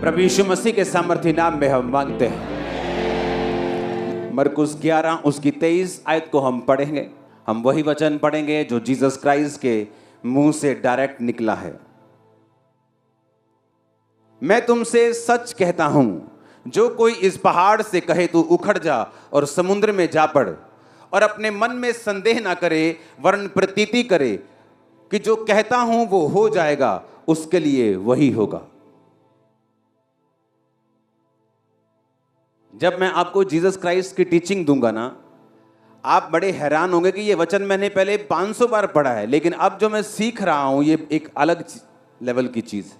प्रभु यीशु मसीह के सामर्थ्य नाम में हम मांगते हैं। मरकुस 11 उसकी 23 आयत को हम पढ़ेंगे। हम वही वचन पढ़ेंगे जो जीसस क्राइस्ट के मुंह से डायरेक्ट निकला है। मैं तुमसे सच कहता हूं, जो कोई इस पहाड़ से कहे तू उखड़ जा और समुद्र में जा पड़, और अपने मन में संदेह ना करे वरन प्रतीति करे कि जो कहता हूं वो हो जाएगा, उसके लिए वही होगा। जब मैं आपको जीसस क्राइस्ट की टीचिंग दूंगा ना, आप बड़े हैरान होंगे कि ये वचन मैंने पहले 500 बार पढ़ा है, लेकिन अब जो मैं सीख रहा हूं ये एक अलग लेवल की चीज है।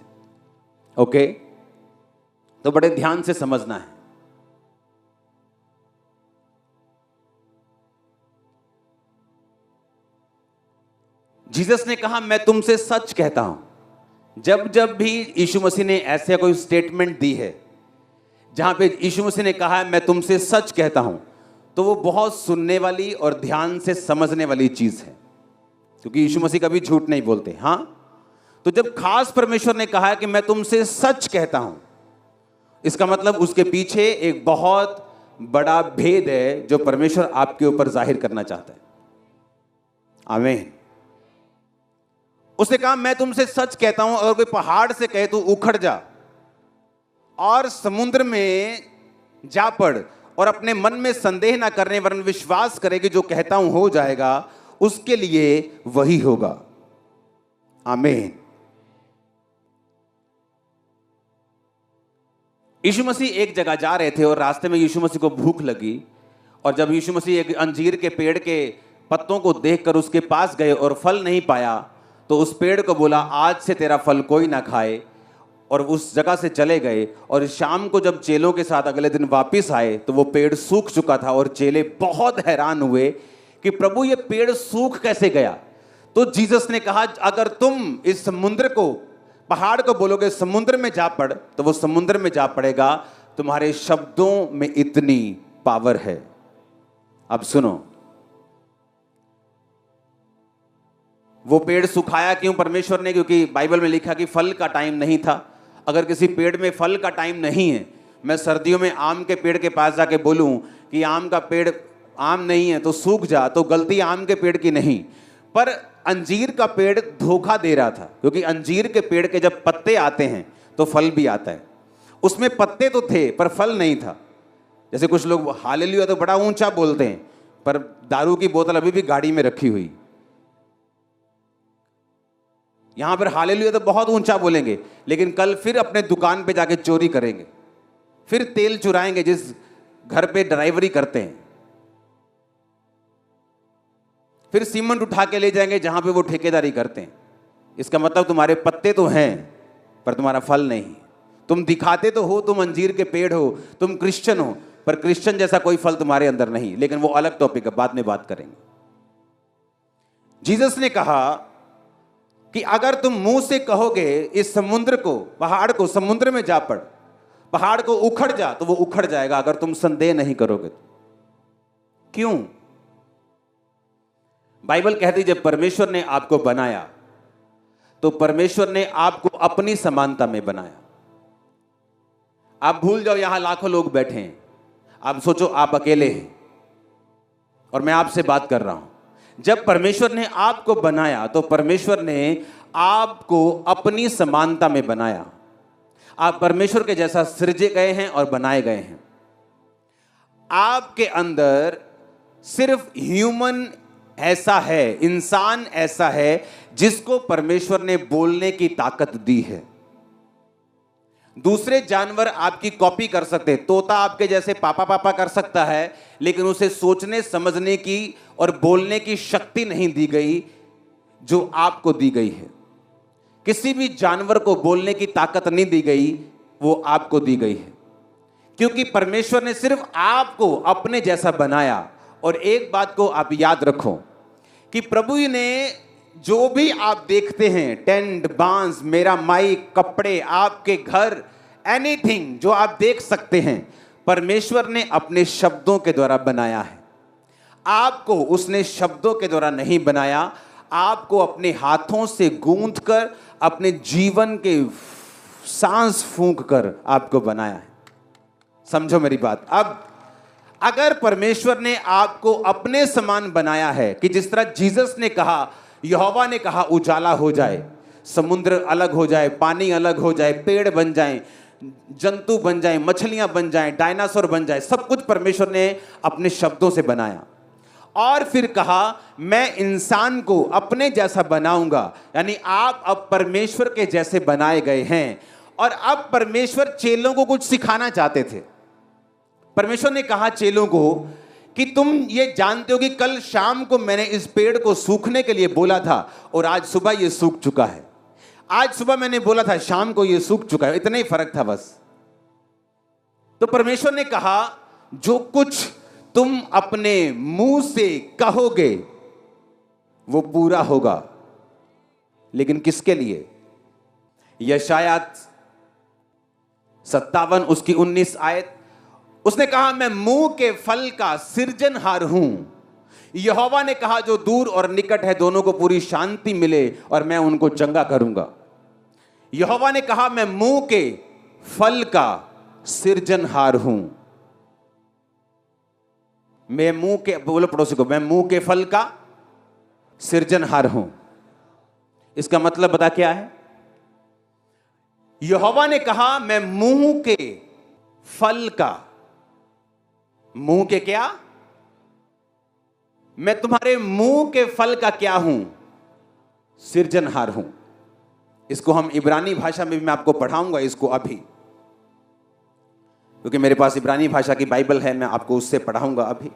ओके, तो बड़े ध्यान से समझना है। जीसस ने कहा मैं तुमसे सच कहता हूं। जब जब भी यीशु मसीह ने ऐसे कोई स्टेटमेंट दी है जहां पे यीशु मसीह ने कहा है मैं तुमसे सच कहता हूं, तो वो बहुत सुनने वाली और ध्यान से समझने वाली चीज है, क्योंकि यीशु मसीह कभी झूठ नहीं बोलते। हाँ, तो जब खास परमेश्वर ने कहा है कि मैं तुमसे सच कहता हूं, इसका मतलब उसके पीछे एक बहुत बड़ा भेद है जो परमेश्वर आपके ऊपर जाहिर करना चाहता है। आमीन। उसने कहा मैं तुमसे सच कहता हूं, अगर कोई पहाड़ से कहे तू उखड़ जा और समुद्र में जा पड़, और अपने मन में संदेह ना करने वरन विश्वास करे कि जो कहता हूं हो जाएगा, उसके लिए वही होगा। आमीन। यीशु मसीह एक जगह जा रहे थे और रास्ते में यीशु मसीह को भूख लगी, और जब यीशु मसीह एक अंजीर के पेड़ के पत्तों को देखकर उसके पास गए और फल नहीं पाया, तो उस पेड़ को बोला आज से तेरा फल कोई ना खाए, और उस जगह से चले गए। और शाम को जब चेलों के साथ अगले दिन वापस आए तो वो पेड़ सूख चुका था, और चेले बहुत हैरान हुए कि प्रभु ये पेड़ सूख कैसे गया। तो जीसस ने कहा अगर तुम इस समुद्र को, पहाड़ को बोलोगे समुद्र में जा पड़, तो वो समुद्र में जा पड़ेगा। तुम्हारे शब्दों में इतनी पावर है। अब सुनो, वो पेड़ सुखाया क्यों परमेश्वर ने? क्योंकि बाइबल में लिखा कि फल का टाइम नहीं था। अगर किसी पेड़ में फल का टाइम नहीं है, मैं सर्दियों में आम के पेड़ के पास जाके बोलूं कि आम का पेड़ आम नहीं है तो सूख जा, तो गलती आम के पेड़ की नहीं, पर अंजीर का पेड़ धोखा दे रहा था। क्योंकि अंजीर के पेड़ के जब पत्ते आते हैं तो फल भी आता है। उसमें पत्ते तो थे पर फल नहीं था। जैसे कुछ लोग हालेलुया तो बड़ा ऊंचा बोलते हैं, पर दारू की बोतल अभी भी गाड़ी में रखी हुई। यहां पर हालेलुया तो बहुत ऊंचा बोलेंगे, लेकिन कल फिर अपने दुकान पे जाके चोरी करेंगे, फिर तेल चुराएंगे जिस घर पे ड्राइवरी करते हैं, फिर सीमेंट उठा के ले जाएंगे जहां पे वो ठेकेदारी करते हैं। इसका मतलब तुम्हारे पत्ते तो हैं पर तुम्हारा फल नहीं। तुम दिखाते तो हो तुम अंजीर के पेड़ हो, तुम क्रिश्चियन हो, पर क्रिश्चियन जैसा कोई फल तुम्हारे अंदर नहीं। लेकिन वो अलग टॉपिक है, बाद में बात करेंगे। जीसस ने कहा कि अगर तुम मुंह से कहोगे इस समुद्र को, पहाड़ को समुद्र में जा पड़, पहाड़ को उखड़ जा, तो वो उखड़ जाएगा अगर तुम संदेह नहीं करोगे। क्यों? बाइबल कहती जब परमेश्वर ने आपको बनाया तो परमेश्वर ने आपको अपनी समानता में बनाया। आप भूल जाओ यहां लाखों लोग बैठे हैं, आप सोचो आप अकेले हैं और मैं आपसे बात कर रहा हूं। जब परमेश्वर ने आपको बनाया तो परमेश्वर ने आपको अपनी समानता में बनाया। आप परमेश्वर के जैसा सृजे गए हैं और बनाए गए हैं। आपके अंदर सिर्फ ह्यूमन ऐसा है, इंसान ऐसा है जिसको परमेश्वर ने बोलने की ताकत दी है। दूसरे जानवर आपकी कॉपी कर सकते हैं। तोता आपके जैसे पापा पापा कर सकता है, लेकिन उसे सोचने समझने की और बोलने की शक्ति नहीं दी गई जो आपको दी गई है। किसी भी जानवर को बोलने की ताकत नहीं दी गई, वो आपको दी गई है, क्योंकि परमेश्वर ने सिर्फ आपको अपने जैसा बनाया। और एक बात को आप याद रखो कि प्रभु ने जो भी आप देखते हैं, टेंट, बांस, मेरा माइक, कपड़े, आपके घर, एनीथिंग जो आप देख सकते हैं, परमेश्वर ने अपने शब्दों के द्वारा बनाया है। आपको उसने शब्दों के द्वारा नहीं बनाया, आपको अपने हाथों से गूंथकर अपने जीवन के सांस फूंक कर आपको बनाया है। समझो मेरी बात। अब अगर परमेश्वर ने आपको अपने समान बनाया है कि जिस तरह जीसस ने कहा, यहोवा ने कहा उजाला हो जाए, समुद्र अलग हो जाए, पानी अलग हो जाए, पेड़ बन जाएं, जंतु बन जाएं, मछलियां बन जाएं, डायनासोर बन जाए, सब कुछ परमेश्वर ने अपने शब्दों से बनाया। और फिर कहा मैं इंसान को अपने जैसा बनाऊंगा, यानी आप अब परमेश्वर के जैसे बनाए गए हैं। और अब परमेश्वर चेलों को कुछ सिखाना चाहते थे। परमेश्वर ने कहा चेलों को कि तुम ये जानते हो कि कल शाम को मैंने इस पेड़ को सूखने के लिए बोला था और आज सुबह ये सूख चुका है। आज सुबह मैंने बोला था, शाम को ये सूख चुका है। इतना ही फर्क था बस। तो परमेश्वर ने कहा जो कुछ तुम अपने मुंह से कहोगे वो पूरा होगा। लेकिन किसके लिए? यशायाह 57 उसकी 19 आयत, उसने कहा मैं मुंह के फल का सृजनहार हूं। यहोवा ने कहा जो दूर और निकट है दोनों को पूरी शांति मिले और मैं उनको चंगा करूंगा। यहोवा ने कहा मैं मुंह के फल का सृजनहार हूं। मैं मुंह के, बोलो पड़ोसी को, मैं मुंह के फल का सृजनहार हूं। इसका मतलब बता क्या है? यहोवा ने कहा मैं मुंह के फल का, मुंह के क्या? मैं तुम्हारे मुंह के फल का क्या हूं? सृजनहार हूं। इसको हम इब्रानी भाषा में भी मैं आपको पढ़ाऊंगा इसको अभी, क्योंकि मेरे पास इब्रानी भाषा की बाइबल है, मैं आपको उससे पढ़ाऊंगा अभी।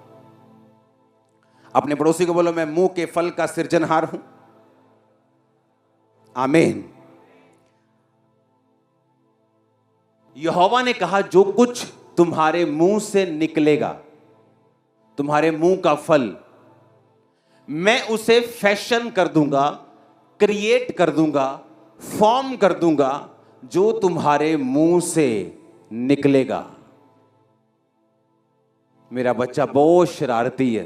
अपने पड़ोसी को बोलो मैं मुंह के फल का सृजनहार हूं। आमीन। यहोवा ने कहा जो कुछ तुम्हारे मुंह से निकलेगा, तुम्हारे मुंह का फल, मैं उसे फैशन कर दूंगा, क्रिएट कर दूंगा, फॉर्म कर दूंगा, जो तुम्हारे मुंह से निकलेगा। मेरा बच्चा बहुत शरारती है,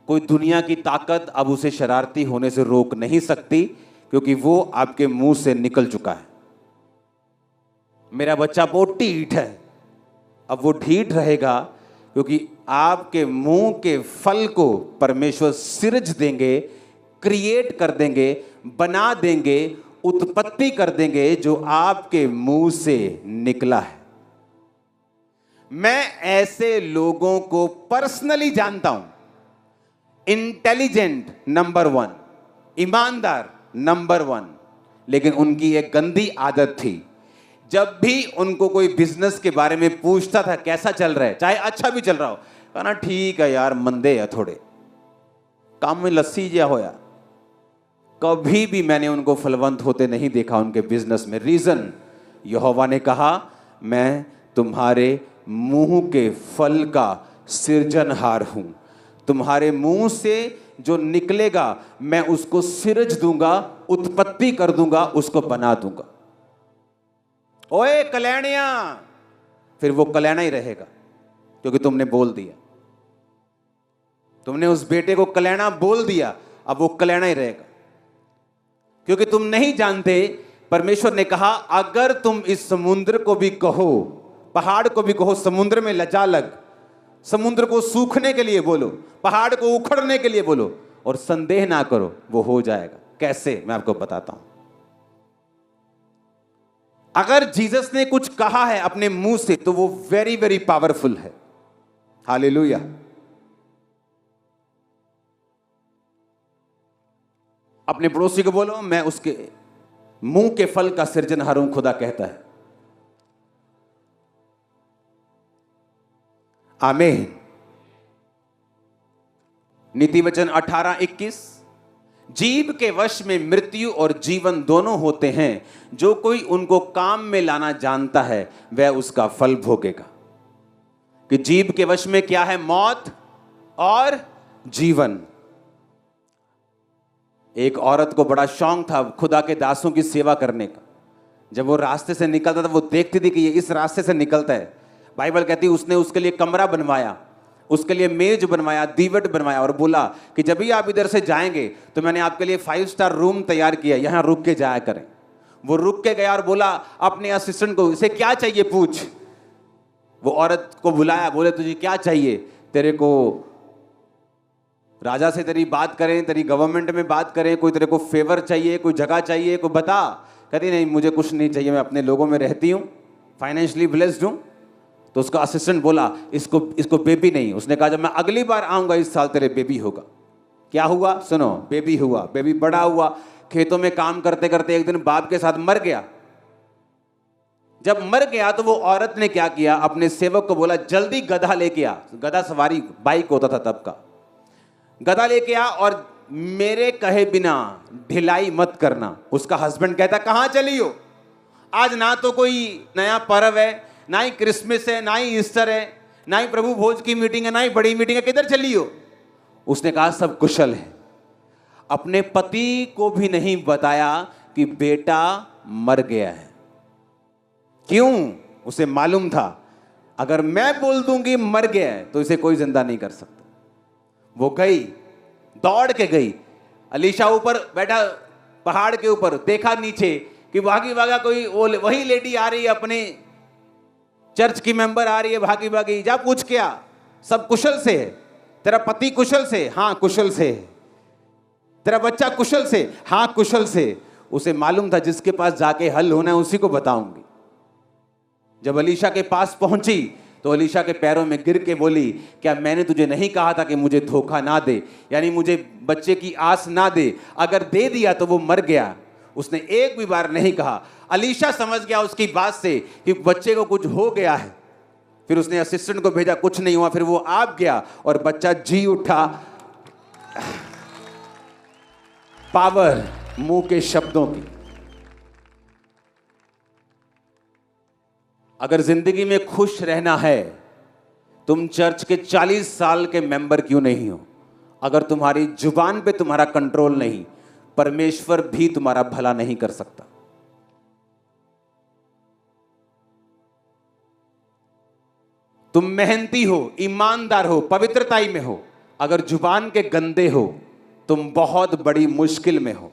कोई दुनिया की ताकत अब उसे शरारती होने से रोक नहीं सकती, क्योंकि वो आपके मुंह से निकल चुका है। मेरा बच्चा बहुत ढीठ है, अब वो ढीठ रहेगा क्योंकि आपके मुंह के फल को परमेश्वर सृज देंगे, क्रिएट कर देंगे, बना देंगे, उत्पत्ति कर देंगे, जो आपके मुंह से निकला है। मैं ऐसे लोगों को पर्सनली जानता हूं। इंटेलिजेंट नंबर 1, ईमानदार नंबर 1, लेकिन उनकी एक गंदी आदत थी, जब भी उनको कोई बिजनेस के बारे में पूछता था कैसा चल रहा है, चाहे अच्छा भी चल रहा हो, कहना ठीक है यार, मंदे है थोड़े, काम में लस्सी जिया होया। कभी भी मैंने उनको फलवंत होते नहीं देखा उनके बिजनेस में। रीजन, यहोवा ने कहा मैं तुम्हारे मुंह के फल का सृजनहार हूं। तुम्हारे मुंह से जो निकलेगा मैं उसको सृज दूंगा, उत्पत्ति कर दूंगा, उसको बना दूंगा। ओए कल्याणिया, फिर वो कल्याणा ही रहेगा, क्योंकि तुमने बोल दिया। तुमने उस बेटे को कल्याणा बोल दिया, अब वो कल्याणा ही रहेगा, क्योंकि तुम नहीं जानते। परमेश्वर ने कहा अगर तुम इस समुद्र को भी कहो, पहाड़ को भी कहो समुद्र में लजा लग, समुद्र को सूखने के लिए बोलो, पहाड़ को उखड़ने के लिए बोलो, और संदेह ना करो, वो हो जाएगा। कैसे? मैं आपको बताता हूं। अगर जीसस ने कुछ कहा है अपने मुंह से तो वो वेरी वेरी पावरफुल है। हालेलुया। अपने पड़ोसी को बोलो मैं उसके मुंह के फल का सृजनहार हूं, खुदा कहता है। आमीन। नीति वचन 18:21, जीव के वश में मृत्यु और जीवन दोनों होते हैं, जो कोई उनको काम में लाना जानता है वह उसका फल भोगेगा। कि जीव के वश में क्या है? मौत और जीवन। एक औरत को बड़ा शौक था खुदा के दासों की सेवा करने का। जब वो रास्ते से निकलता था वो देखती थी कि ये इस रास्ते से निकलता है। बाइबल कहती है उसने उसके लिए कमरा बनवाया, उसके लिए मेज बनवाया, दीवट बनवाया, और बोला कि जब भी आप इधर से जाएंगे तो मैंने आपके लिए 5 स्टार रूम तैयार किया, यहां रुक के जाया करें। वो रुक के गया और बोला अपने असिस्टेंट को, इसे क्या चाहिए पूछ। वो औरत को बुलाया, बोले तुझे क्या चाहिए, तेरे को राजा से तेरी बात करें, तेरी गवर्नमेंट में बात करें, कोई तेरे को फेवर चाहिए, कोई जगह चाहिए, कोई बता। कहती नहीं मुझे कुछ नहीं चाहिए, मैं अपने लोगों में रहती हूँ, फाइनेंशियली ब्लेस्ड हूँ। तो उसका असिस्टेंट बोला इसको बेबी नहीं। उसने कहा जब मैं अगली बार आऊंगा इस साल तेरे बेबी होगा। क्या हुआ सुनो, बेबी हुआ। बेबी बड़ा हुआ, खेतों में काम करते करते एक दिन बाप के साथ मर गया। जब मर गया तो वो औरत ने क्या किया, अपने सेवक को बोला जल्दी गधा लेके आ। गधा सवारी बाइक होता था तब का। गधा लेके आ और मेरे कहे बिना ढिलाई मत करना। उसका हस्बैंड कहता कहां चली हो, आज ना तो कोई नया पर्व है, ना ही क्रिसमस है, ना ही ईस्टर है, ना ही प्रभु भोज की मीटिंग है, ना ही बड़ी मीटिंग है, किधर चली हो। उसने कहा सब कुशल है। अपने पति को भी नहीं बताया कि बेटा मर गया है। क्यों? उसे मालूम था अगर मैं बोल दूंगी मर गया है तो इसे कोई जिंदा नहीं कर सकता। वो गई, दौड़ के गई। अलीशा ऊपर बैठा पहाड़ के ऊपर, देखा नीचे कि भागी भागा कोई वही लेडी आ रही है, अपने चर्च की मेंबर आ रही है भागी भागी। जा पूछ के आ सब कुशल से है, तेरा पति कुशल से, हाँ कुशल से, तेरा बच्चा कुशल से, हाँ कुशल से। उसे मालूम था जिसके पास जाके हल होना है उसी को बताऊंगी। जब अलीशा के पास पहुंची तो अलीशा के पैरों में गिर के बोली क्या मैंने तुझे नहीं कहा था कि मुझे धोखा ना दे, यानी मुझे बच्चे की आस ना दे, अगर दे दिया तो वो मर गया। उसने एक भी बार नहीं कहा। अलीशा समझ गया उसकी बात से कि बच्चे को कुछ हो गया है। फिर उसने असिस्टेंट को भेजा, कुछ नहीं हुआ। फिर वो आप गया और बच्चा जी उठा। पावर मुंह के शब्दों की। अगर जिंदगी में खुश रहना है, तुम चर्च के 40 साल के मेंबर क्यों नहीं हो, अगर तुम्हारी जुबान पे तुम्हारा कंट्रोल नहीं, परमेश्वर भी तुम्हारा भला नहीं कर सकता। तुम मेहनती हो, ईमानदार हो, पवित्रताई में हो, अगर जुबान के गंदे हो तुम बहुत बड़ी मुश्किल में हो।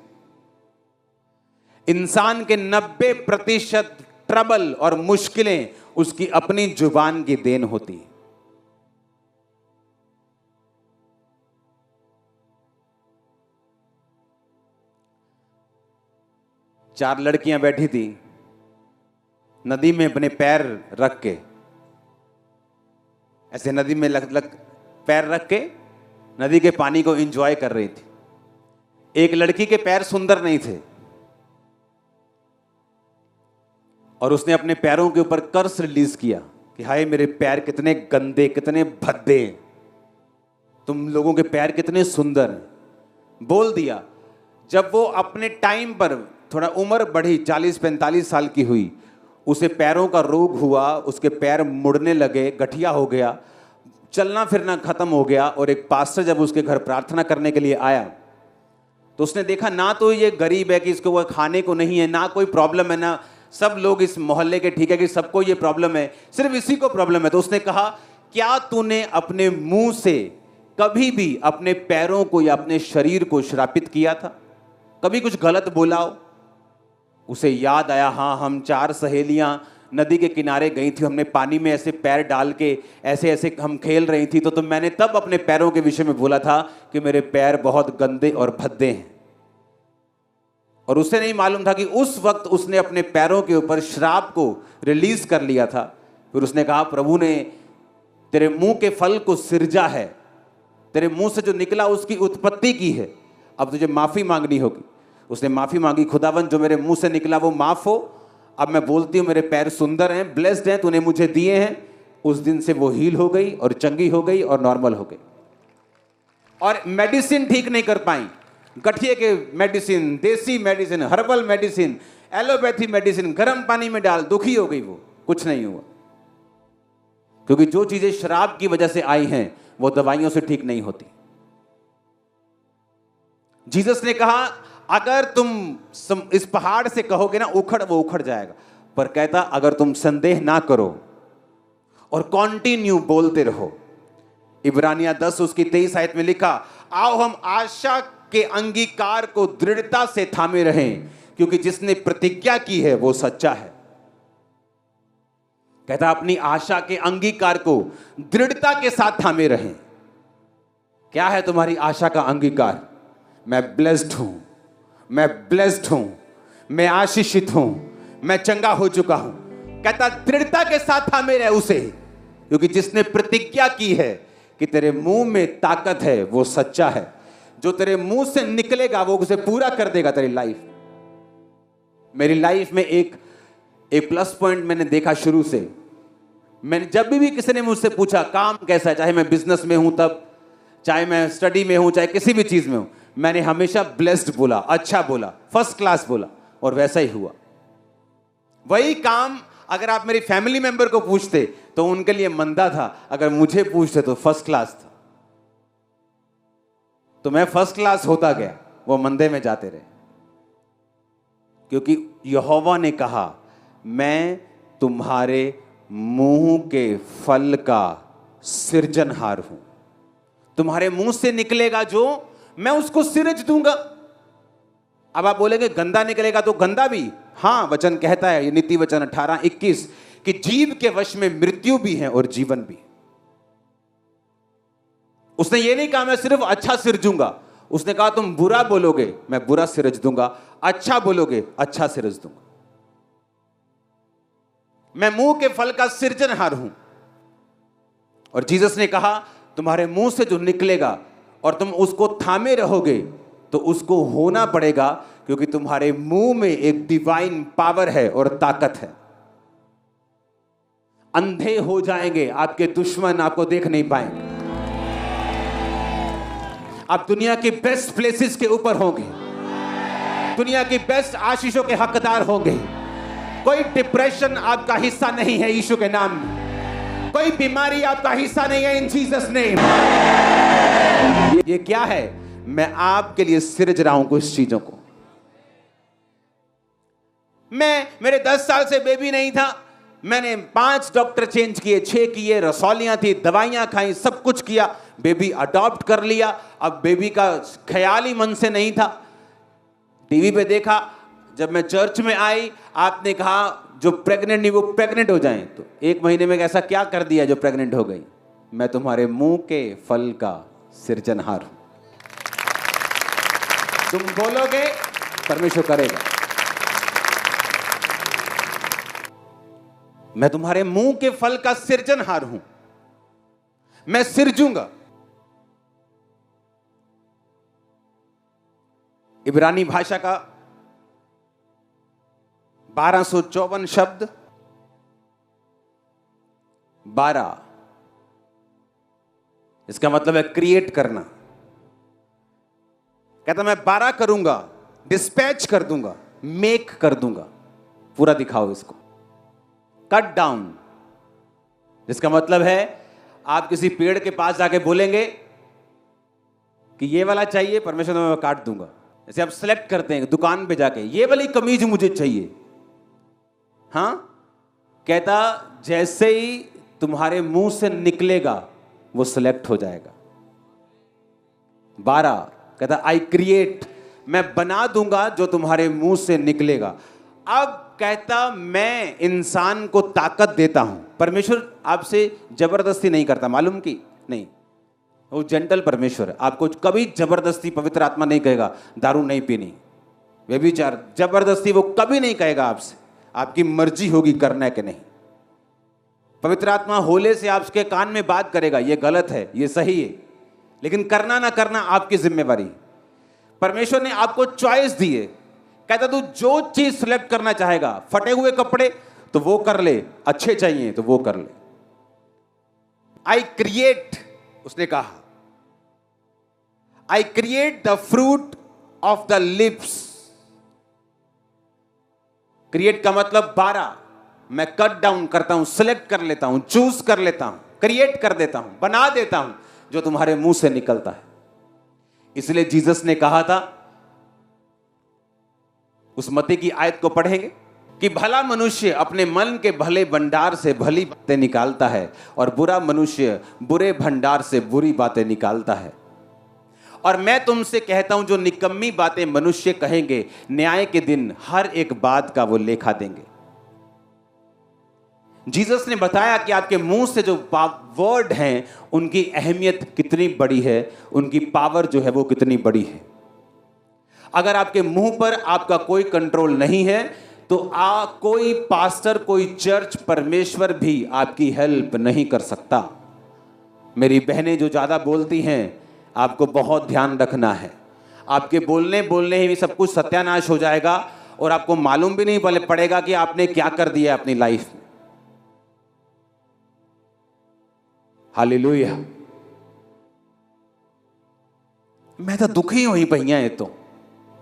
इंसान के 90% ट्रबल और मुश्किलें उसकी अपनी जुबान की देन होती है। चार लड़कियां बैठी थी नदी में, अपने पैर रख के ऐसे नदी में पैर रख के नदी के पानी को एंजॉय कर रही थी। एक लड़की के पैर सुंदर नहीं थे और उसने अपने पैरों के ऊपर कर्स रिलीज किया कि हाय मेरे पैर कितने गंदे, कितने भद्दे, तुम लोगों के पैर कितने सुंदर हैं, बोल दिया। जब वो अपने टाइम पर थोड़ा उम्र बढ़ी, 40-45 साल की हुई, उसे पैरों का रोग हुआ, उसके पैर मुड़ने लगे, गठिया हो गया, चलना फिरना खत्म हो गया। और एक पास्टर जब उसके घर प्रार्थना करने के लिए आया तो उसने देखा ना तो ये गरीब है कि इसको वो खाने को नहीं है, ना कोई प्रॉब्लम है, ना सब लोग इस मोहल्ले के ठीक है कि सबको ये प्रॉब्लम है, सिर्फ इसी को प्रॉब्लम है। तो उसने कहा क्या तूने अपने मुंह से कभी भी अपने पैरों को या अपने शरीर को श्रापित किया था, कभी कुछ गलत बोला हो? उसे याद आया, हाँ हम 4 सहेलियां नदी के किनारे गई थी, हमने पानी में ऐसे पैर डाल के ऐसे ऐसे हम खेल रही थी, तो मैंने तब अपने पैरों के विषय में बोला था कि मेरे पैर बहुत गंदे और भद्दे हैं। और उसे नहीं मालूम था कि उस वक्त उसने अपने पैरों के ऊपर श्राप को रिलीज कर लिया था। फिर उसने कहा प्रभु ने तेरे मुंह के फल को सिरजा है, तेरे मुंह से जो निकला उसकी उत्पत्ति की है, अब तुझे माफी मांगनी होगी। उसने माफी मांगी, खुदावन जो मेरे मुंह से निकला वो माफ हो, अब मैं बोलती हूँ मेरे पैर सुंदर हैं, ब्लेस्ड हैं, तूने मुझे दिए हैं। उस दिन से वो हील हो गई और चंगी हो गई और नॉर्मल हो गई। और मेडिसिन ठीक नहीं कर पाई, गठिए के मेडिसिन, देसी medicine, herbal medicine, allopathy medicine, गर्म पानी में डाल, दुखी हो गई वो, कुछ नहीं हुआ। क्योंकि जो चीजें शराब की वजह से आई हैं वो दवाइयों से ठीक नहीं होती। जीसस ने कहा अगर तुम इस पहाड़ से कहोगे ना उखड़, वो उखड़ जाएगा। पर कहता अगर तुम संदेह ना करो और कंटिन्यू बोलते रहो। इब्रानिया 10 उसकी 23 आयत में लिखा, आओ हम आशा के अंगीकार को दृढ़ता से थामे रहें, क्योंकि जिसने प्रतिज्ञा की है वो सच्चा है। कहता अपनी आशा के अंगीकार को दृढ़ता के साथ थामे रहें। क्या है तुम्हारी आशा का अंगीकार? मैं ब्लेस्ड हूं, मैं ब्लेस्ड हूं, मैं आशीषित हूं, मैं चंगा हो चुका हूं। कहता दृढ़ता के साथ थामे रहे उसे, क्योंकि जिसने प्रतिज्ञा की है कि तेरे मुंह में ताकत है वो सच्चा है। जो तेरे मुंह से निकलेगा वो उसे पूरा कर देगा तेरी लाइफ। मेरी लाइफ में एक प्लस पॉइंट मैंने देखा शुरू से। मैंने जब भी किसी ने मुझसे पूछा काम कैसा है, चाहे मैं बिजनेस में हूं तब, चाहे मैं स्टडी में हूं, चाहे किसी भी चीज में हूं, मैंने हमेशा ब्लेस्ड बोला, अच्छा बोला, फर्स्ट क्लास बोला, और वैसा ही हुआ। वही काम अगर आप मेरी फैमिली मेंबर को पूछते तो उनके लिए मंदा था, अगर मुझे पूछते तो फर्स्ट क्लास था। तो मैं फर्स्ट क्लास होता गया, वो मंदे में जाते रहे, क्योंकि यहोवा ने कहा मैं तुम्हारे मुंह के फल का सृजनहार हूं। तुम्हारे मुंह से निकलेगा जो, मैं उसको सिरज दूंगा। अब आप बोलेंगे गंदा निकलेगा तो गंदा भी, हां वचन कहता है, ये नीति वचन 18:21 कि जीव के वश में मृत्यु भी है और जीवन भी। उसने ये नहीं कहा मैं सिर्फ अच्छा सिरजूंगा, उसने कहा तुम बुरा बोलोगे मैं बुरा सिरज दूंगा, अच्छा बोलोगे अच्छा सिरज दूंगा। मैं मुंह के फल का सृजनहार हूं। और जीसस ने कहा तुम्हारे मुंह से जो निकलेगा और तुम उसको थामे रहोगे तो उसको होना पड़ेगा, क्योंकि तुम्हारे मुंह में एक डिवाइन पावर है और ताकत है। अंधे हो जाएंगे आपके दुश्मन, आपको देख नहीं पाएंगे। आप दुनिया की बेस्ट प्लेसेस के ऊपर होंगे, दुनिया की बेस्ट आशीषों के हकदार होंगे। कोई डिप्रेशन आपका हिस्सा नहीं है यीशु के नाम में, कोई बीमारी आपका हिस्सा नहीं है इन जीसस नेम। ये क्या है? मैं आपके लिए सिरज रहा हूं कुछ चीजों को। मेरे 10 साल से बेबी नहीं था, मैंने 5 डॉक्टर चेंज किए, 6 किए, रसौलियां थी, दवाइयां खाई, सब कुछ किया, बेबी अडॉप्ट कर लिया। अब बेबी का ख्याल ही मन से नहीं था। टीवी पे देखा, जब मैं चर्च में आई आपने कहा जो प्रेग्नेंट नहीं वो प्रेग्नेंट हो जाएं, तो 1 महीने में ऐसा क्या कर दिया जो प्रेग्नेंट हो गई? मैं तुम्हारे मुंह के फल का सृजनहार हूं। तुम बोलोगे परमेश्वर करेगा। मैं तुम्हारे मुंह के फल का सृजनहार हूं, मैं सिरजूंगा। इब्रानी भाषा का 1254 शब्द, 12, इसका मतलब है क्रिएट करना। कहता मैं 12 करूंगा, डिस्पैच कर दूंगा, मेक कर दूंगा। पूरा दिखाओ इसको। कट डाउन, जिसका मतलब है आप किसी पेड़ के पास जाके बोलेंगे कि ये वाला चाहिए, परमेश्वर मैं काट दूंगा। जैसे आप सेलेक्ट करते हैं दुकान पे जाके, ये वाली कमीज मुझे चाहिए, हाँ, कहता जैसे ही तुम्हारे मुंह से निकलेगा वो सिलेक्ट हो जाएगा। 12 कहता आई क्रिएट, मैं बना दूंगा जो तुम्हारे मुंह से निकलेगा। अब कहता मैं इंसान को ताकत देता हूं। परमेश्वर आपसे जबरदस्ती नहीं करता, मालूम की नहीं, वो जेंटल परमेश्वर है। आपको कभी जबरदस्ती पवित्र आत्मा नहीं कहेगा दारू नहीं पीनी, व्यभिचार, जबरदस्ती वो कभी नहीं कहेगा आपसे। आपकी मर्जी होगी करना है कि नहीं। पवित्र आत्मा होले से आपके कान में बात करेगा, ये गलत है, ये सही है, लेकिन करना ना करना आपकी जिम्मेवारी। परमेश्वर ने आपको चॉइस दी है। कहता तू जो चीज सिलेक्ट करना चाहेगा, फटे हुए कपड़े तो वो कर ले, अच्छे चाहिए तो वो कर ले। आई क्रिएट, उसने कहा I create the fruit of the lips. Create का मतलब 12, मैं कट डाउन करता हूं, सिलेक्ट कर लेता हूं, चूज कर लेता हूं, क्रिएट कर देता हूं, बना देता हूं जो तुम्हारे मुंह से निकलता है। इसलिए जीसस ने कहा था, उस मत्ती की आयत को पढ़ेंगे कि भला मनुष्य अपने मन के भले भंडार से भली बातें निकालता है और बुरा मनुष्य बुरे भंडार से बुरी बातें निकालता है। और मैं तुमसे कहता हूं, जो निकम्मी बातें मनुष्य कहेंगे, न्याय के दिन हर एक बात का वो लेखा देंगे। जीसस ने बताया कि आपके मुंह से जो वर्ड हैं उनकी अहमियत कितनी बड़ी है, उनकी पावर जो है वो कितनी बड़ी है। अगर आपके मुंह पर आपका कोई कंट्रोल नहीं है तो कोई पास्टर, कोई चर्च, परमेश्वर भी आपकी हेल्प नहीं कर सकता। मेरी बहनें जो ज्यादा बोलती हैं, आपको बहुत ध्यान रखना है। आपके बोलने बोलने ही सब कुछ सत्यानाश हो जाएगा और आपको मालूम भी नहीं पड़ेगा कि आपने क्या कर दिया अपनी लाइफ में। हालेलुया। मैं तो दुखी हुई भैया, ये तो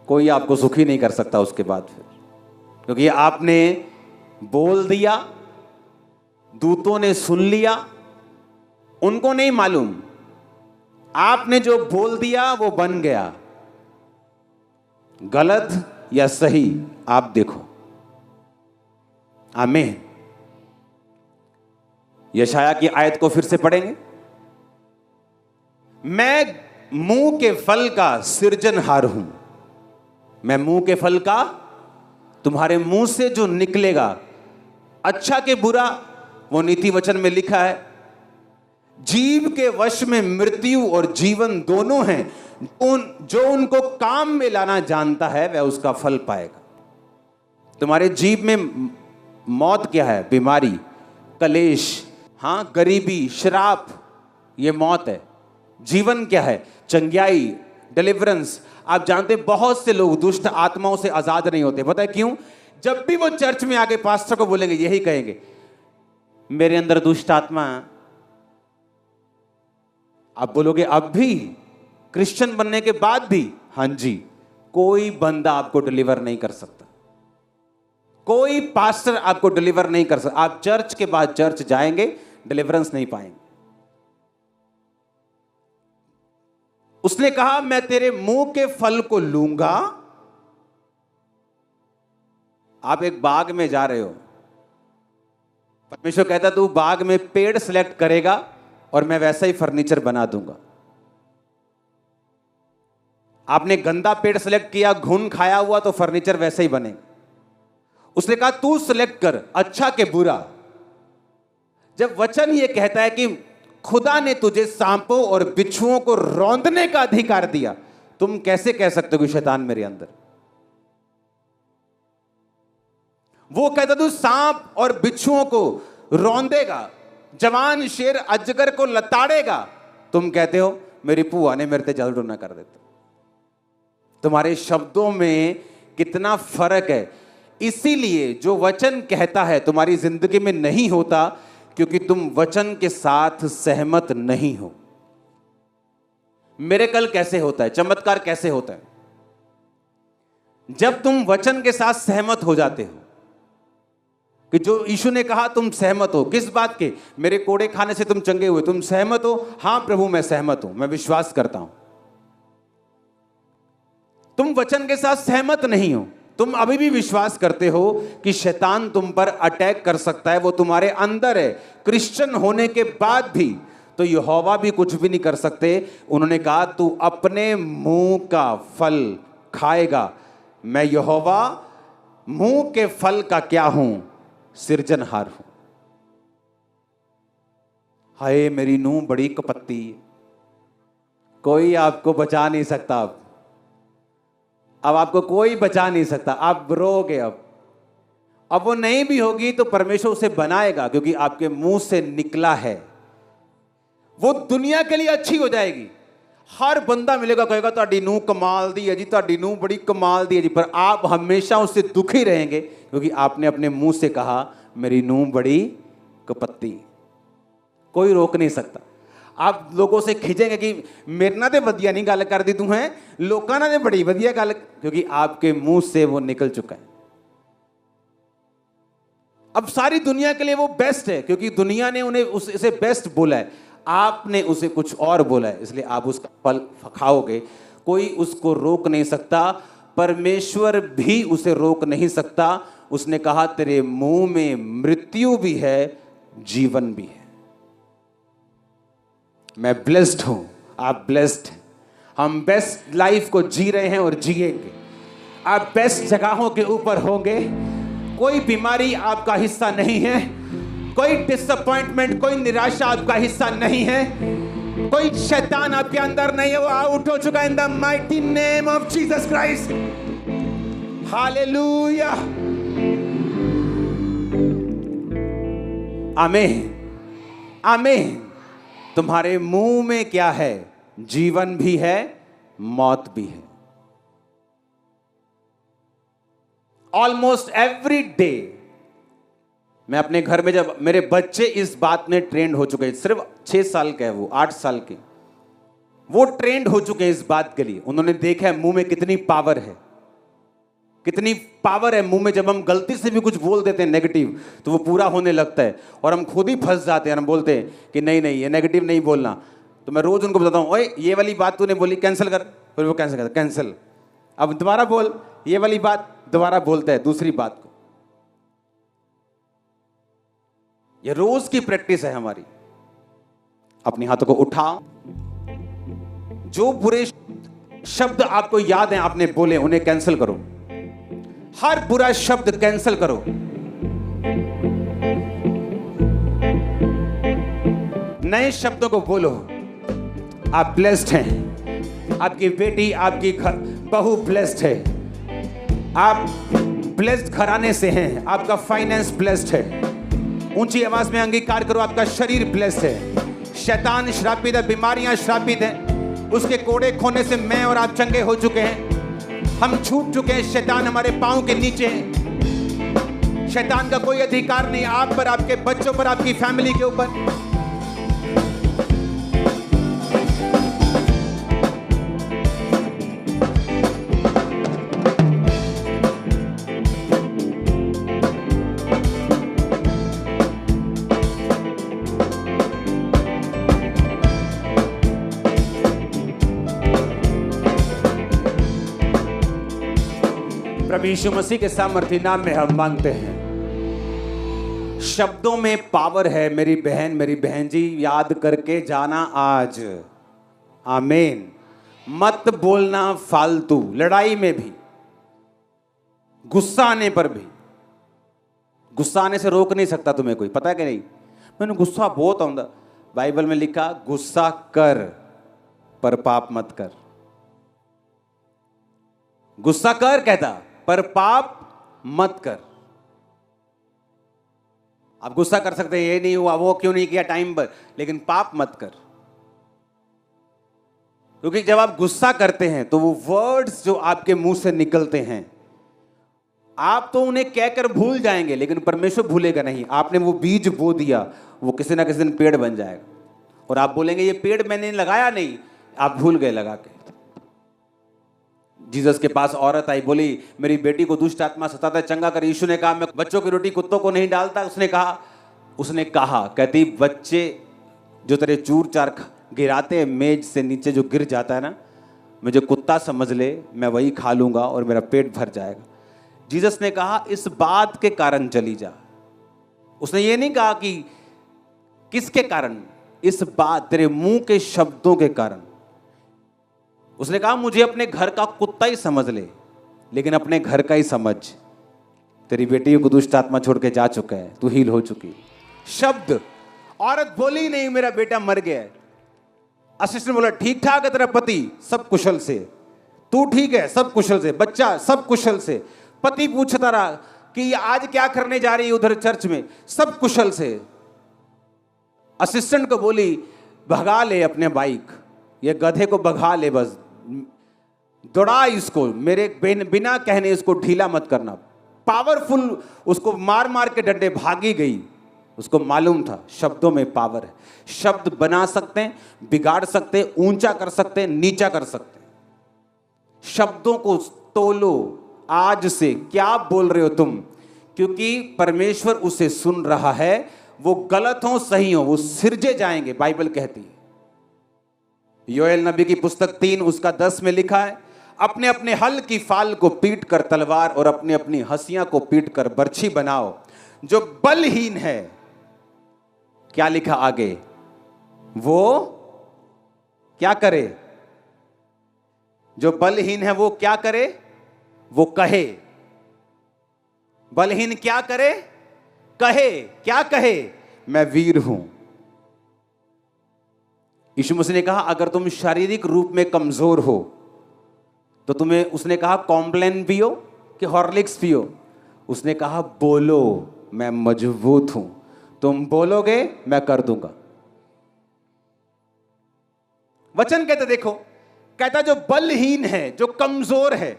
कोई आपको सुखी नहीं कर सकता उसके बाद फिर, क्योंकि आपने बोल दिया, दूतों ने सुन लिया, उनको नहीं मालूम आपने जो बोल दिया वो बन गया। गलत या सही आप देखो। आमीन। यशाया की आयत को फिर से पढ़ेंगे। मैं मुंह के फल का सृजनहार हूं। मैं मुंह के फल का, तुम्हारे मुंह से जो निकलेगा, अच्छा के बुरा, वो नीति वचन में लिखा है। जीव के वश में मृत्यु और जीवन दोनों हैं। जो उनको काम में लाना जानता है वह उसका फल पाएगा। तुम्हारे जीव में मौत क्या है? बीमारी, कलेश, हाँ, गरीबी, श्राप, ये मौत है। जीवन क्या है? चंगियाई, डिलीवरेंस। आप जानते बहुत से लोग दुष्ट आत्माओं से आजाद नहीं होते। पता है क्यों? जब भी वो चर्च में आके पास्टर को बोलेंगे, यही कहेंगे, मेरे अंदर दुष्ट आत्मा। आप बोलोगे अब भी, क्रिश्चियन बनने के बाद भी? हां जी। कोई बंदा आपको डिलीवर नहीं कर सकता, कोई पास्टर आपको डिलीवर नहीं कर सकता। आप चर्च के बाद चर्च जाएंगे, डिलीवरेंस नहीं पाएंगे। उसने कहा मैं तेरे मुंह के फल को लूंगा। आप एक बाग में जा रहे हो, परमेश्वर कहता तू बाग में पेड़ सिलेक्ट करेगा और मैं वैसा ही फर्नीचर बना दूंगा। आपने गंदा पेड़ सिलेक्ट किया, घुन खाया हुआ, तो फर्नीचर वैसे ही बनेगा। उसने कहा तू सिलेक्ट कर अच्छा के बुरा। जब वचन ये कहता है कि खुदा ने तुझे सांपों और बिच्छुओं को रौंदने का अधिकार दिया, तुम कैसे कह सकते हो कि शैतान मेरे अंदर? वो कहता तू सांप और बिच्छुओं को रौंदेगा, जवान शेर अजगर को लताड़ेगा, तुम कहते हो मेरी पुआ ने मेरे ते जल रोना कर देता। तुम्हारे शब्दों में कितना फर्क है। इसीलिए जो वचन कहता है तुम्हारी जिंदगी में नहीं होता, क्योंकि तुम वचन के साथ सहमत नहीं हो। मिरेकल कैसे होता है? चमत्कार कैसे होता है? जब तुम वचन के साथ सहमत हो जाते हो कि जो यीशु ने कहा तुम सहमत हो। किस बात के? मेरे कोड़े खाने से तुम चंगे हुए, तुम सहमत हो? हां प्रभु मैं सहमत हूं, मैं विश्वास करता हूं। तुम वचन के साथ सहमत नहीं हो, तुम अभी भी विश्वास करते हो कि शैतान तुम पर अटैक कर सकता है, वो तुम्हारे अंदर है। क्रिश्चियन होने के बाद भी तो यहोवा भी कुछ भी नहीं कर सकते। उन्होंने कहा तू अपने मुंह का फल खाएगा। मैं यहोवा मुंह के फल का क्या हूं? सृजनहार हूं। हाय मेरी नूंह बड़ी कपत्ती, कोई आपको बचा नहीं सकता। अब आपको कोई बचा नहीं सकता, आप रोगे। अब वो नहीं भी होगी तो परमेश्वर उसे बनाएगा, क्योंकि आपके मुंह से निकला है। वो दुनिया के लिए अच्छी हो जाएगी। हर बंदा मिलेगा, कहेगा ਤੁਹਾਡੀ ਨੂੰਹ कमाल दी है जी, ਤੁਹਾਡੀ ਨੂੰਹ बड़ी कमाल दी है जी, पर आप हमेशा उससे दुखी रहेंगे, क्योंकि आपने अपने मुंह से कहा मेरी ਨੂੰਹ बड़ी कपत्ती। कोई रोक नहीं सकता। आप लोगों से खिंचेंगे कि मेरे ना ते वधिया नहीं गल करदी तू है, लोकां नाल ते बड़ी वधिया गल, क्योंकि आपके मुंह से वो निकल चुका है। अब सारी दुनिया के लिए वो बेस्ट है, क्योंकि दुनिया ने उन्हें उसे बेस्ट बोला है। आपने उसे कुछ और बोला है, इसलिए आप उसका फल खाओगे। कोई उसको रोक नहीं सकता, परमेश्वर भी उसे रोक नहीं सकता। उसने कहा तेरे मुंह में मृत्यु भी है, जीवन भी है। मैं ब्लेस्ड हूं, आप ब्लेस्ड हैं। हम बेस्ट लाइफ को जी रहे हैं और जिएंगे। आप बेस्ट जगहों के ऊपर होंगे। कोई बीमारी आपका हिस्सा नहीं है, कोई डिसअपॉइंटमेंट, कोई निराशा आपका हिस्सा नहीं है, कोई शैतान आपके अंदर नहीं है, वो आउट हो चुका है in the mighty name of Jesus Christ. Hallelujah, आमीन, आमीन। तुम्हारे मुंह में क्या है? जीवन भी है, मौत भी है। ऑलमोस्ट एवरी डे मैं अपने घर में, जब मेरे बच्चे इस बात में ट्रेंड हो चुके हैं, सिर्फ 6 साल के हैं वो, 8 साल के, वो ट्रेंड हो चुके हैं इस बात के लिए। उन्होंने देखा है मुंह में कितनी पावर है, कितनी पावर है मुंह में। जब हम गलती से भी कुछ बोल देते हैं नेगेटिव, तो वो पूरा होने लगता है और हम खुद ही फंस जाते हैं। हम बोलते हैं कि नहीं नहीं, ये नेगेटिव नहीं बोलना। तो मैं रोज उनको बताता हूँ, ओए ये वाली बात तूने बोली, कैंसिल कर। फिर वो कैंसिल करता, कैंसिल। अब दोबारा बोल ये वाली बात, दोबारा बोलता है दूसरी बात को। ये रोज की प्रैक्टिस है हमारी। अपने हाथों को उठाओ। जो बुरे शब्द आपको याद हैं आपने बोले, उन्हें कैंसिल करो। हर बुरा शब्द कैंसिल करो। नए शब्दों को बोलो। आप ब्लेस्ड हैं। आपकी बेटी, आपकी बहू ब्लेस्ड है। आप ब्लेस्ड घराने से हैं। आपका फाइनेंस ब्लेस्ड है। ऊंची आवाज में अंगीकार करो, आपका शरीर ब्लेस्ड है। शैतान श्रापित है, बीमारियां श्रापित हैं। उसके कोड़े खोने से मैं और आप चंगे हो चुके हैं। हम छूट चुके हैं। शैतान हमारे पांव के नीचे है। शैतान का कोई अधिकार नहीं आप पर, आपके बच्चों पर, आपकी फैमिली के ऊपर। प्रभु यीशु मसीह के सामर्थी नाम में हम मांगते हैं। शब्दों में पावर है मेरी बहन जी, याद करके जाना आज। आमीन। मत बोलना फालतू। लड़ाई में भी, गुस्सा आने पर भी। गुस्सा आने से रोक नहीं सकता तुम्हें कोई, पता है कि नहीं? मैंने गुस्सा बहुत आਉਂਦਾ। बाइबल में लिखा, गुस्सा कर पर पाप मत कर। गुस्सा कर कहता, पर पाप मत कर। आप गुस्सा कर सकते हैं, ये नहीं हुआ, वो क्यों नहीं किया टाइम पर, लेकिन पाप मत कर। क्योंकि जब आप गुस्सा करते हैं तो वो वर्ड्स जो आपके मुंह से निकलते हैं, आप तो उन्हें कहकर भूल जाएंगे, लेकिन परमेश्वर भूलेगा नहीं। आपने वो बीज बो दिया, वो किसी ना किसी दिन पेड़ बन जाएगा। और आप बोलेंगे ये पेड़ मैंने लगाया नहीं, आप भूल गए लगा के। जीसस के पास औरत आई, बोली मेरी बेटी को दुष्ट आत्मा सताता है, चंगा कर। यीशु ने कहा मैं बच्चों की रोटी कुत्तों को नहीं डालता। उसने कहा कहती, बच्चे जो तेरे चूर चार गिराते हैं, मेज से नीचे जो गिर जाता है ना, मुझे कुत्ता समझ ले, मैं वही खा लूंगा और मेरा पेट भर जाएगा। जीसस ने कहा इस बात के कारण चली जा। उसने ये नहीं कहा कि किसके कारण, इस बात तेरे मुंह के शब्दों के कारण। उसने कहा मुझे अपने घर का कुत्ता ही समझ ले, लेकिन अपने घर का ही समझ। तेरी बेटी को दुष्ट आत्मा छोड़ के जा चुका है, तू हील हो चुकी। शब्द, औरत बोली नहीं मेरा बेटा मर गया है। असिस्टेंट बोला ठीक ठाक है तेरा पति, सब कुशल से। तू ठीक है, सब कुशल से। बच्चा सब कुशल से। पति पूछता रहा कि आज क्या करने जा रही है उधर चर्च में, सब कुशल से। असिस्टेंट को बोली भगा ले अपने बाइक, ये गधे को भगा ले, बस दौड़ा इसको, मेरे बिना कहने इसको ढीला मत करना। पावरफुल, उसको मार मार के डंडे, भागी गई। उसको मालूम था शब्दों में पावर है। शब्द बना सकते हैं, बिगाड़ सकते हैं, ऊंचा कर सकते हैं, नीचा कर सकते हैं। शब्दों को तोलो आज से, क्या बोल रहे हो तुम, क्योंकि परमेश्वर उसे सुन रहा है। वो गलत हो सही हो, वो सिरजे जाएंगे, बाइबल कहती है। योएल नबी की पुस्तक 3 उसका 10 में लिखा है, अपने अपने हल की फाल को पीट कर तलवार और अपनी अपनी हंसियां को पीट कर बर्छी बनाओ। जो बलहीन है, क्या लिखा आगे, वो क्या करे, जो बलहीन है वो क्या करे? वो कहे। बलहीन क्या करे? कहे। क्या कहे? मैं वीर हूं। यीशु मसीह ने कहा अगर तुम शारीरिक रूप में कमजोर हो तो तुम्हें, उसने कहा कॉम्प्लेन पियो कि हॉर्लिक्स पियो? उसने कहा बोलो मैं मजबूत हूं। तुम बोलोगे मैं कर दूंगा। वचन कहते देखो, कहता जो बलहीन है, जो कमजोर है,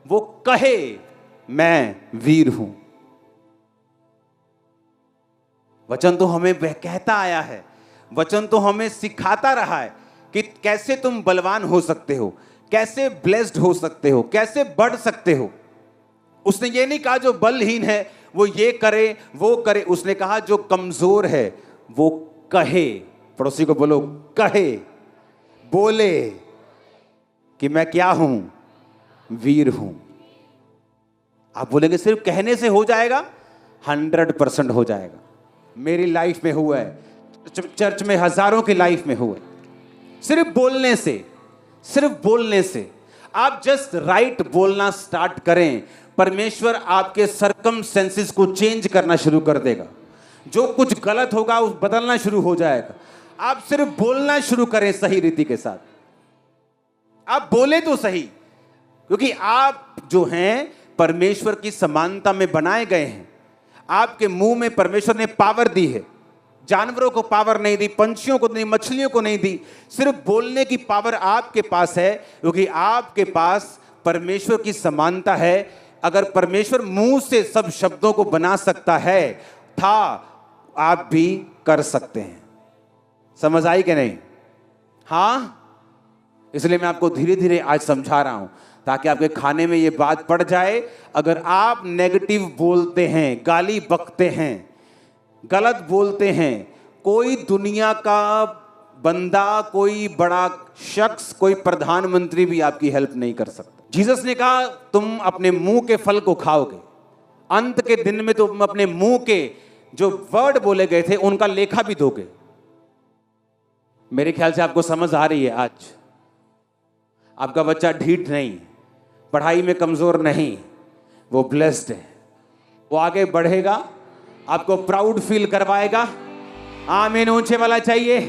वो कहे मैं वीर हूं। वचन तो हमें कहता आया है, वचन तो हमें सिखाता रहा है कि कैसे तुम बलवान हो सकते हो, कैसे ब्लेस्ड हो सकते हो, कैसे बढ़ सकते हो। उसने ये नहीं कहा जो बलहीन है वो ये करे वो करे, उसने कहा जो कमजोर है वो कहे। पड़ोसी को बोलो कहे, बोले कि मैं क्या हूं? वीर हूं। आप बोलेंगे सिर्फ कहने से हो जाएगा? 100% हो जाएगा। मेरी लाइफ में हुआ है, चर्च में हजारों की लाइफ में हुआ है। सिर्फ बोलने से, सिर्फ बोलने से। आप जस्ट राइट बोलना स्टार्ट करें, परमेश्वर आपके सर्कमस्टेंसेस को चेंज करना शुरू कर देगा। जो कुछ गलत होगा वो बदलना शुरू हो जाएगा। आप सिर्फ बोलना शुरू करें सही रीति के साथ। आप बोले तो सही, क्योंकि आप जो हैं परमेश्वर की समानता में बनाए गए हैं। आपके मुंह में परमेश्वर ने पावर दी है। जानवरों को पावर नहीं दी, पंछियों को नहीं, मछलियों को नहीं दी। सिर्फ बोलने की पावर आपके पास है, क्योंकि आपके पास परमेश्वर की समानता है। अगर परमेश्वर मुंह से सब शब्दों को बना सकता है था, आप भी कर सकते हैं। समझ आई कि नहीं? हाँ, इसलिए मैं आपको धीरे धीरे आज समझा रहा हूं ताकि आपके खाने में ये बात पड़ जाए। अगर आप नेगेटिव बोलते हैं, गाली बकते हैं, गलत बोलते हैं, कोई दुनिया का बंदा, कोई बड़ा शख्स, कोई प्रधानमंत्री भी आपकी हेल्प नहीं कर सकता। जीसस ने कहा तुम अपने मुंह के फल को खाओगे। अंत के दिन में तुम अपने मुंह के जो वर्ड बोले गए थे उनका लेखा भी दोगे। मेरे ख्याल से आपको समझ आ रही है आज। आपका बच्चा ढीठ नहीं, पढ़ाई में कमजोर नहीं, वो ब्लेस्ड है। वो आगे बढ़ेगा, आपको प्राउड फील करवाएगा। आमीन ऊंचे वाला चाहिए।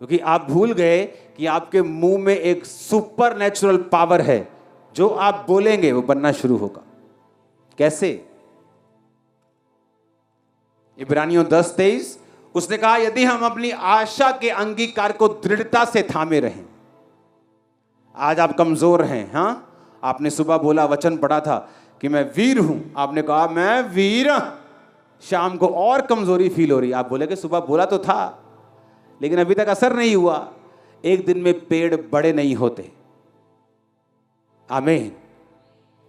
क्योंकि आप भूल गए कि आपके मुंह में एक सुपर नेचुरल पावर है। जो आप बोलेंगे वो बनना शुरू होगा। कैसे? इब्रानियों 10:23 उसने कहा यदि हम अपनी आशा के अंगीकार को दृढ़ता से थामे रहें। आज आप कमजोर हैं। हाँ, आपने सुबह बोला, वचन पढ़ा था कि मैं वीर हूं। आपने कहा मैं वीर। शाम को और कमजोरी फील हो रही। आप बोले कि सुबह बोला तो था लेकिन अभी तक असर नहीं हुआ। एक दिन में पेड़ बड़े नहीं होते। आमीन।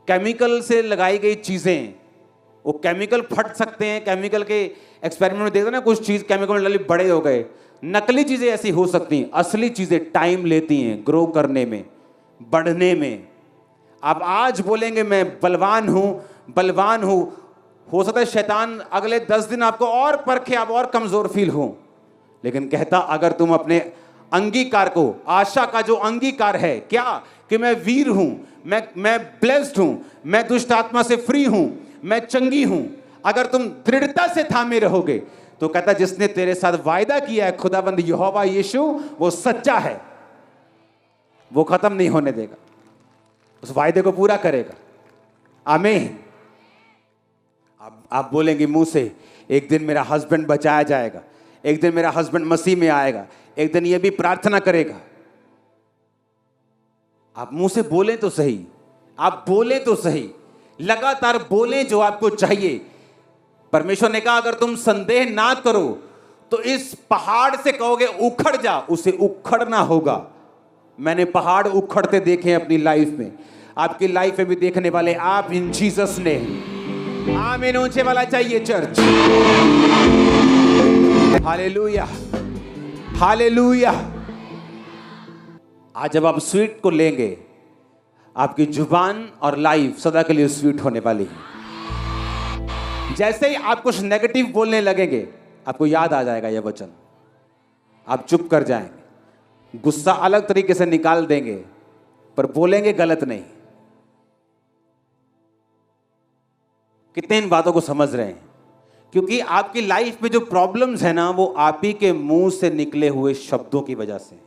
केमिकल से लगाई गई चीजें, वो केमिकल फट सकते हैं। केमिकल के एक्सपेरिमेंट में देखते ना, कुछ चीज केमिकल में डाली बड़े हो गए। नकली चीजें ऐसी हो सकती हैं, असली चीजें टाइम लेती हैं ग्रो करने में, बढ़ने में। आप आज बोलेंगे मैं बलवान हूं, बलवान हूं, हो सकता है शैतान अगले 10 दिन आपको और परखे, आप और कमजोर फील हो। लेकिन कहता अगर तुम अपने अंगीकार को, आशा का जो अंगीकार है क्या, कि मैं वीर हूं, मैं ब्लेस्ड हूं, मैं दुष्ट आत्मा से फ्री हूं, मैं चंगी हूं, अगर तुम दृढ़ता से थामे रहोगे तो कहता जिसने तेरे साथ वायदा किया है खुदाबंद यहोवा यीशु, वो सच्चा है, वो खत्म नहीं होने देगा, उस वायदे को पूरा करेगा। आमीन। आप बोलेंगे मुंह से एक दिन मेरा हस्बैंड बचाया जाएगा, एक दिन मेरा हस्बैंड मसीह में आएगा, एक दिन ये भी प्रार्थना करेगा। आप मुंह से बोलें तो सही, आप बोलें तो सही, लगातार बोलें जो आपको चाहिए। परमेश्वर ने कहा अगर तुम संदेह ना करो तो इस पहाड़ से कहोगे उखड़ जा, उसे उखड़ना होगा। मैंने पहाड़ उखड़ते देखे हैं अपनी लाइफ में, आपकी लाइफ में भी देखने वाले आप इन जीसस ने। आमीन ऊंचे वाला चाहिए चर्च। Hallelujah, hallelujah. आज जब आप स्वीट को लेंगे, आपकी जुबान और लाइफ सदा के लिए स्वीट होने वाली है। जैसे ही आप कुछ नेगेटिव बोलने लगेंगे, आपको याद आ जाएगा यह वचन। आप चुप कर जाएंगे, गुस्सा अलग तरीके से निकाल देंगे, पर बोलेंगे गलत नहीं। कितने इन बातों को समझ रहे हैं? क्योंकि आपकी लाइफ में जो प्रॉब्लम्स है ना, वो आप ही के मुंह से निकले हुए शब्दों की वजह से।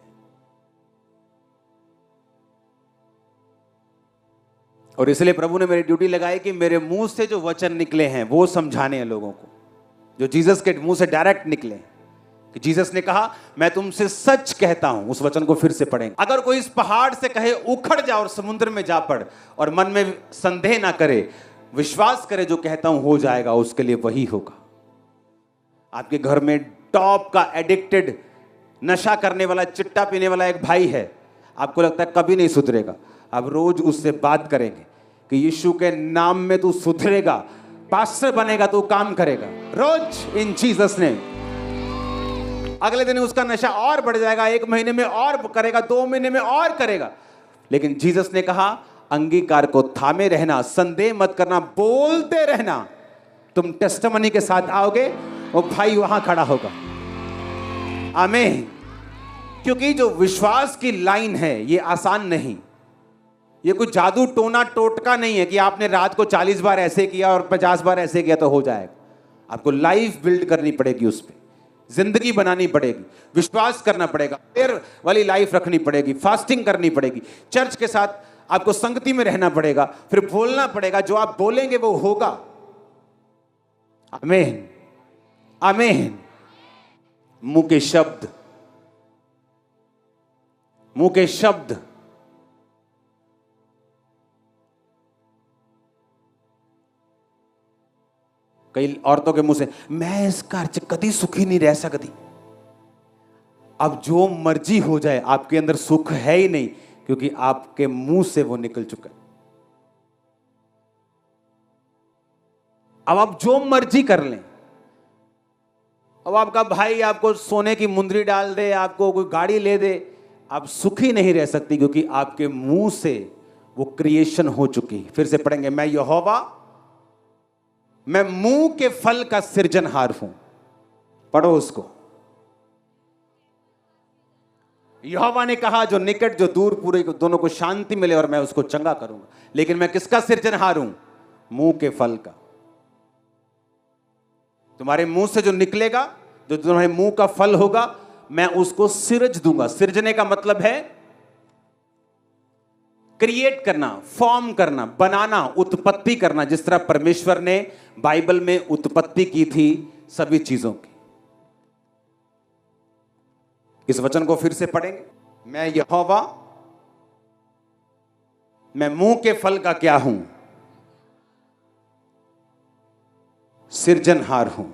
और इसलिए प्रभु ने मेरी ड्यूटी लगाई कि मेरे मुंह से जो वचन निकले हैं वो समझाने हैं लोगों को, जो जीसस के मुंह से डायरेक्ट निकले। कि जीसस ने कहा, मैं तुमसे सच कहता हूं। उस वचन को फिर से पढ़ेंगे। अगर कोई इस पहाड़ से कहे उखड़ जा और समुद्र में जा पड़, और मन में संदेह ना करे, विश्वास करे जो कहता हूं हो जाएगा, उसके लिए वही होगा। आपके घर में टॉप का एडिक्टेड, नशा करने वाला, चिट्टा पीने वाला एक भाई है, आपको लगता है कभी नहीं सुधरेगा। आप रोज उससे बात करेंगे कि यीशु के नाम में तू सुधरेगा, पास्टर बनेगा, तू काम करेगा रोज इन जीसस ने। अगले दिन उसका नशा और बढ़ जाएगा, 1 महीने में और करेगा, 2 महीने में और करेगा। लेकिन जीसस ने कहा, अंगीकार को थामे रहना, संदेह मत करना, बोलते रहना। तुम टेस्टिमनी के साथ आओगे, वो भाई वहां खड़ा होगा। आमीन। क्योंकि जो विश्वास की लाइन है ये आसान नहीं। ये कोई जादू टोना टोटका नहीं है कि आपने रात को 40 बार ऐसे किया और 50 बार ऐसे किया तो हो जाएगा। आपको लाइफ बिल्ड करनी पड़ेगी, उस पर जिंदगी बनानी पड़ेगी, विश्वास करना पड़ेगा, प्रेयर वाली लाइफ रखनी पड़ेगी, फास्टिंग करनी पड़ेगी, चर्च के साथ आपको संगति में रहना पड़ेगा, फिर बोलना पड़ेगा। जो आप बोलेंगे वो होगा। आमीन, आमीन। मुंह के शब्द, मुंह के शब्द। कई औरतों के मुंह से, मैं इस घर च कभी सुखी नहीं रह सकती। अब जो मर्जी हो जाए, आपके अंदर सुख है ही नहीं, क्योंकि आपके मुंह से वो निकल चुका है। अब आप जो मर्जी कर लें, अब आपका भाई आपको सोने की मुंदरी डाल दे, आपको कोई गाड़ी ले दे, आप सुखी नहीं रह सकती, क्योंकि आपके मुंह से वो क्रिएशन हो चुकी। फिर से पढ़ेंगे, मैं यहोवा, मैं मुंह के फल का सृजनहार हूं। पढ़ो उसको। यहोवा ने कहा, जो निकट जो दूर, पूरे दोनों को शांति मिले और मैं उसको चंगा करूंगा। लेकिन मैं किसका सृजनहार हूं? मुंह के फल का। तुम्हारे मुंह से जो निकलेगा, जो तुम्हारे मुंह का फल होगा, मैं उसको सिरज दूंगा। सिरजने का मतलब है क्रिएट करना, फॉर्म करना, बनाना, उत्पत्ति करना। जिस तरह परमेश्वर ने बाइबल में उत्पत्ति की थी सभी चीजों की। इस वचन को फिर से पढ़ेंगे, मैं यहोवा, मैं मुंह के फल का क्या हूं? सृजनहार हूं।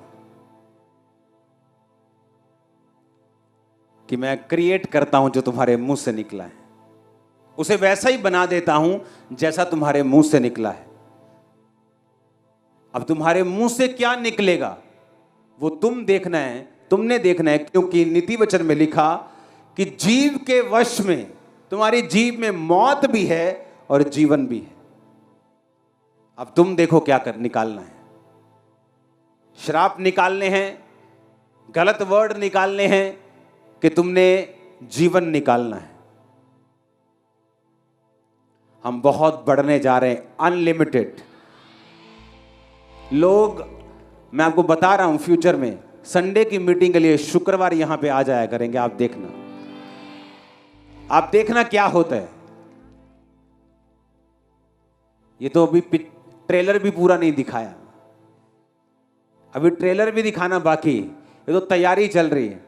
कि मैं क्रिएट करता हूं जो तुम्हारे मुंह से निकला है, उसे वैसा ही बना देता हूं जैसा तुम्हारे मुंह से निकला है। अब तुम्हारे मुंह से क्या निकलेगा वो तुम देखना है, तुमने देखना है। क्योंकि नीति वचन में लिखा कि जीव के वश में, तुम्हारी जीव में मौत भी है और जीवन भी है। अब तुम देखो क्या कर निकालना है। श्राप निकालने हैं, गलत वर्ड निकालने हैं, कि तुमने जीवन निकालना है। हम बहुत बढ़ने जा रहे हैं, अनलिमिटेड लोग। मैं आपको बता रहा हूं, फ्यूचर में संडे की मीटिंग के लिए शुक्रवार यहां पे आ जाया करेंगे। आप देखना, आप देखना क्या होता है। ये तो अभी ट्रेलर भी पूरा नहीं दिखाया, अभी ट्रेलर भी दिखाना बाकी। ये तो तैयारी चल रही है,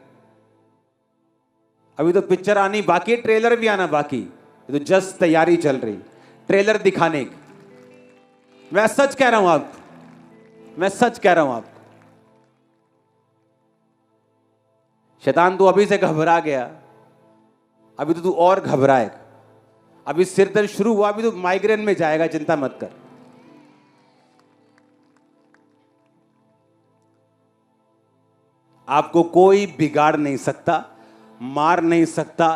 अभी तो पिक्चर आनी बाकी, ट्रेलर भी आना बाकी। ये तो जस्ट तैयारी चल रही, ट्रेलर दिखाने की। मैं सच कह रहा हूं आपको, मैं सच कह रहा हूं आपको। शैतान तू अभी से घबरा गया, अभी तो तू और घबराएगा। अभी सिर दर्द शुरू हुआ, अभी तो माइग्रेन में जाएगा, चिंता मत कर। आपको कोई बिगाड़ नहीं सकता, मार नहीं सकता,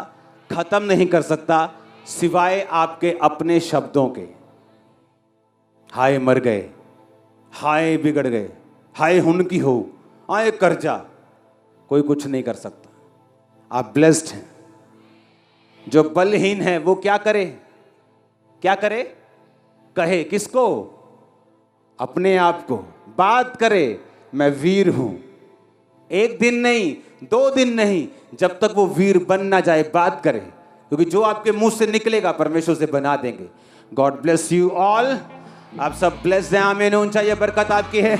खत्म नहीं कर सकता, सिवाय आपके अपने शब्दों के। हाय मर गए, हाय बिगड़ गए, हाय हुन की हो, हाय कर्जा। कोई कुछ नहीं कर सकता। आप ब्लेस्ड हैं। जो बलहीन है वो क्या करे? क्या करे? कहे किसको? अपने आप को। बात करे, मैं वीर हूं। एक दिन नहीं, 2 दिन नहीं, जब तक वो वीर बन ना जाए बात करे, क्योंकि जो आपके मुंह से निकलेगा परमेश्वर से बना देंगे। God bless you all. आप सब ब्लेस्ड हैं। आमीन। ऊंचा ये बरकत आपकी है।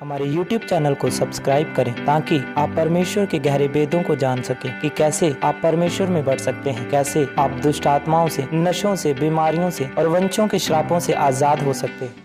हमारे YouTube चैनल को सब्सक्राइब करें ताकि आप परमेश्वर के गहरे वेदों को जान सकें कि कैसे आप परमेश्वर में बढ़ सकते हैं, कैसे आप दुष्ट आत्माओं से, नशों से, बीमारियों से और वंशों के श्रापों से आजाद हो सकते हैं।